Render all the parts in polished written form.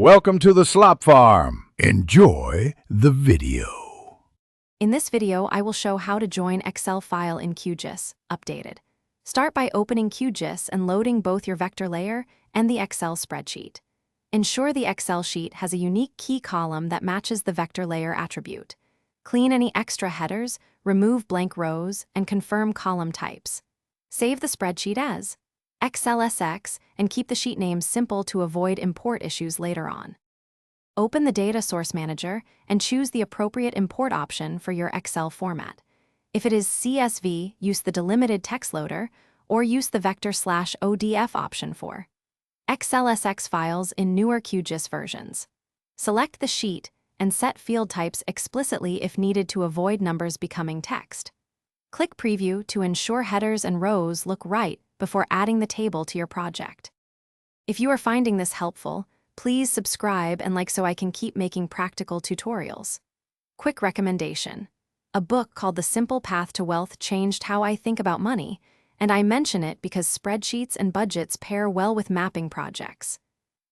Welcome to the Slop Farm. Enjoy the video. In this video, I will show how to join Excel file in QGIS, updated. Start by opening QGIS and loading both your vector layer and the Excel spreadsheet. Ensure the Excel sheet has a unique key column that matches the vector layer attribute. Clean any extra headers, remove blank rows, and confirm column types. Save the spreadsheet as XLSX and keep the sheet name simple to avoid import issues later on. Open the Data Source Manager and choose the appropriate import option for your Excel format. If it is CSV, use the delimited text loader or use the vector/ODF option for XLSX files in newer QGIS versions. Select the sheet and set field types explicitly if needed to avoid numbers becoming text. Click Preview to ensure headers and rows look right before adding the table to your project. If you are finding this helpful, please subscribe and like so I can keep making practical tutorials. Quick recommendation. A book called The Simple Path to Wealth changed how I think about money, and I mention it because spreadsheets and budgets pair well with mapping projects.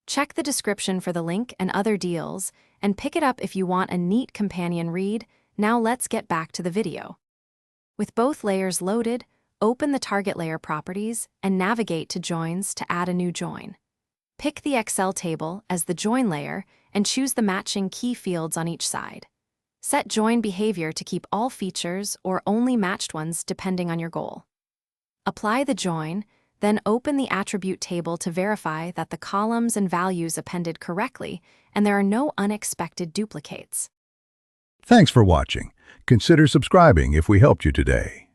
Check the description for the link and other deals, and pick it up if you want a neat companion read. Now let's get back to the video. With both layers loaded, open the target layer properties and navigate to Joins to add a new join. Pick the Excel table as the join layer and choose the matching key fields on each side. Set join behavior to keep all features or only matched ones depending on your goal. Apply the join, then open the attribute table to verify that the columns and values appended correctly and there are no unexpected duplicates. Thanks for watching. Consider subscribing if we helped you today.